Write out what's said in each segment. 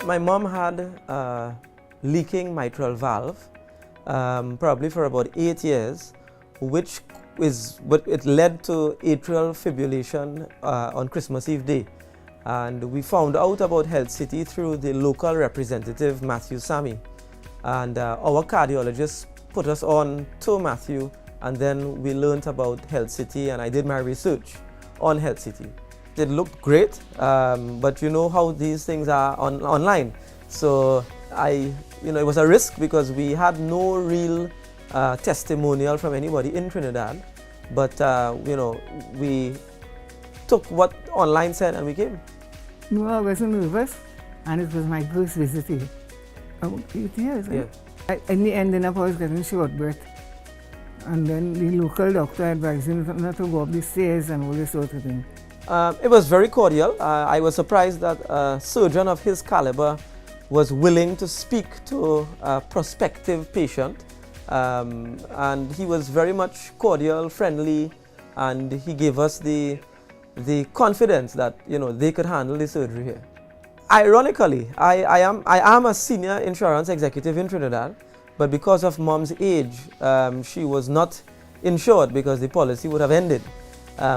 My mom had a leaking mitral valve, probably for about 8 years, which it led to atrial fibrillation on Christmas Eve day. And we found out about Health City through the local representative, Matthew Sammy. And our cardiologist put us on to Matthew, and then we learned about Health City, and I did my research on Health City. It looked great, but you know how these things are online. So it was a risk because we had no real testimonial from anybody in Trinidad. But we took what online said and we came. No, I wasn't nervous, and it was my first visit here. Oh, 8 years. Yeah. In the end, I was getting short breath. And then the local doctor advised me not to go up the stairs and all this sort of thing. It was very cordial. I was surprised that a surgeon of his caliber was willing to speak to a prospective patient. And he was very much cordial, friendly, and he gave us the confidence that they could handle the surgery here. Ironically, I am a senior insurance executive in Trinidad, but because of mom's age, she was not insured because the policy would have ended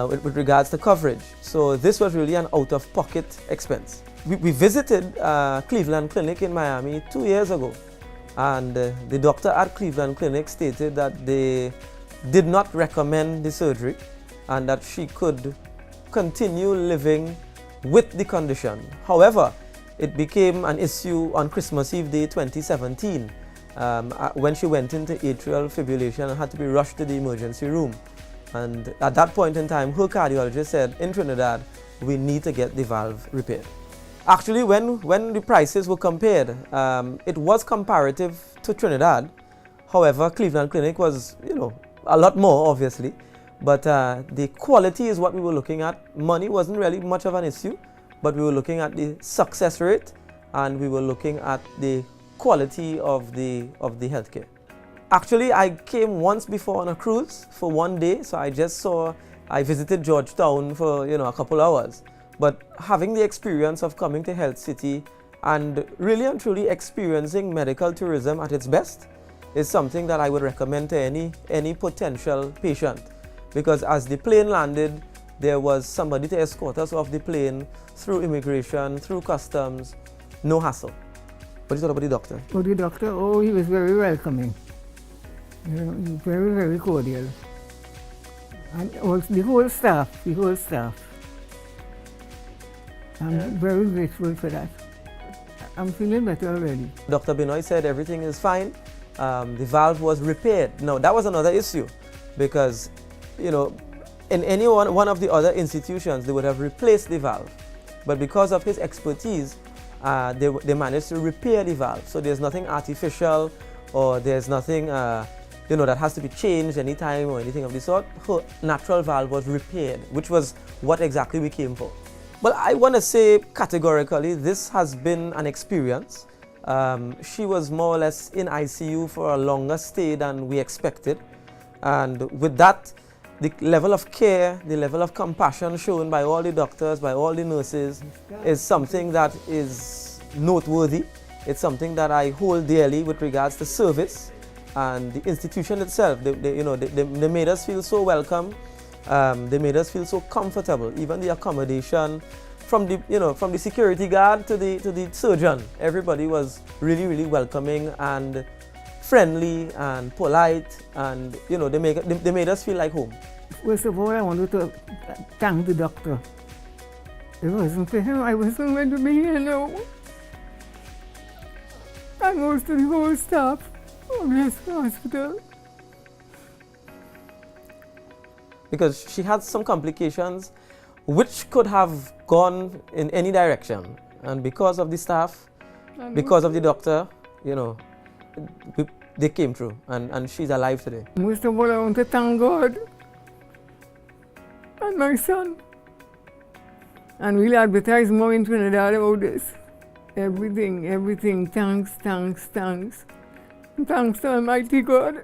with regards to coverage. So this was really an out-of-pocket expense. We visited Cleveland Clinic in Miami 2 years ago, and the doctor at Cleveland Clinic stated that they did not recommend the surgery and that she could continue living with the condition. However, it became an issue on Christmas Eve Day 2017 when she went into atrial fibrillation and had to be rushed to the emergency room. And at that point in time, her cardiologist said, in Trinidad, we need to get the valve repaired. Actually, when the prices were compared, it was comparative to Trinidad. However, Cleveland Clinic was, a lot more, obviously. But the quality is what we were looking at. Money wasn't really much of an issue, but we were looking at the success rate and we were looking at the quality of the healthcare. Actually, I came once before on a cruise for 1 day, so I visited Georgetown for a couple hours. But having the experience of coming to Health City and really and truly experiencing medical tourism at its best is something that I would recommend to any potential patient. Because as the plane landed, there was somebody to escort us off the plane through immigration, through customs, no hassle. What do you thought about the doctor? Oh, the doctor, he was very welcoming. Very, very cordial. And also the whole staff. I'm very grateful for that. I'm feeling better already. Dr. Binoy said everything is fine. The valve was repaired. Now, that was another issue because, in any one of the other institutions, they would have replaced the valve. But because of his expertise, they managed to repair the valve. So there's nothing artificial or there's nothing that has to be changed anytime or anything of the sort. Her natural valve was repaired, which was what exactly we came for. But I want to say categorically, this has been an experience. She was more or less in ICU for a longer stay than we expected. And with that, the level of care, the level of compassion shown by all the doctors, by all the nurses, is something that is noteworthy. It's something that I hold dearly with regards to service and the institution itself. They made us feel so welcome. They made us feel so comfortable. Even the accommodation, from the security guard to the surgeon, everybody was really, really welcoming and friendly and polite, and they made us feel like home. First of all, I wanted to thank the doctor. If it wasn't for him, I wasn't going to be here now. And also the whole staff of this hospital. Because she had some complications which could have gone in any direction. And because of the staff, because of the doctor, they came through, and she's alive today. Most of all, I want to thank God and my son. And we'll advertise more in Trinidad about this. Everything, thanks. Thanks to Almighty God.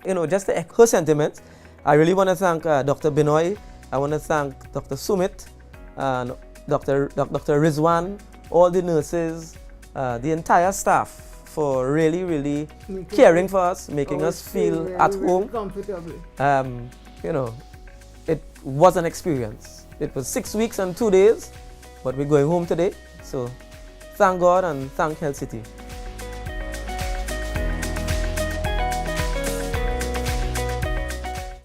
Just to echo her sentiments, I really want to thank Dr. Binoy. I want to thank Dr. Sumit and Dr. Rizwan, all the nurses, the entire staff for really caring for us, making us feel at home. Comfortable. You know, it was an experience. It was 6 weeks and 2 days, but we're going home today. So thank God and thank Health City.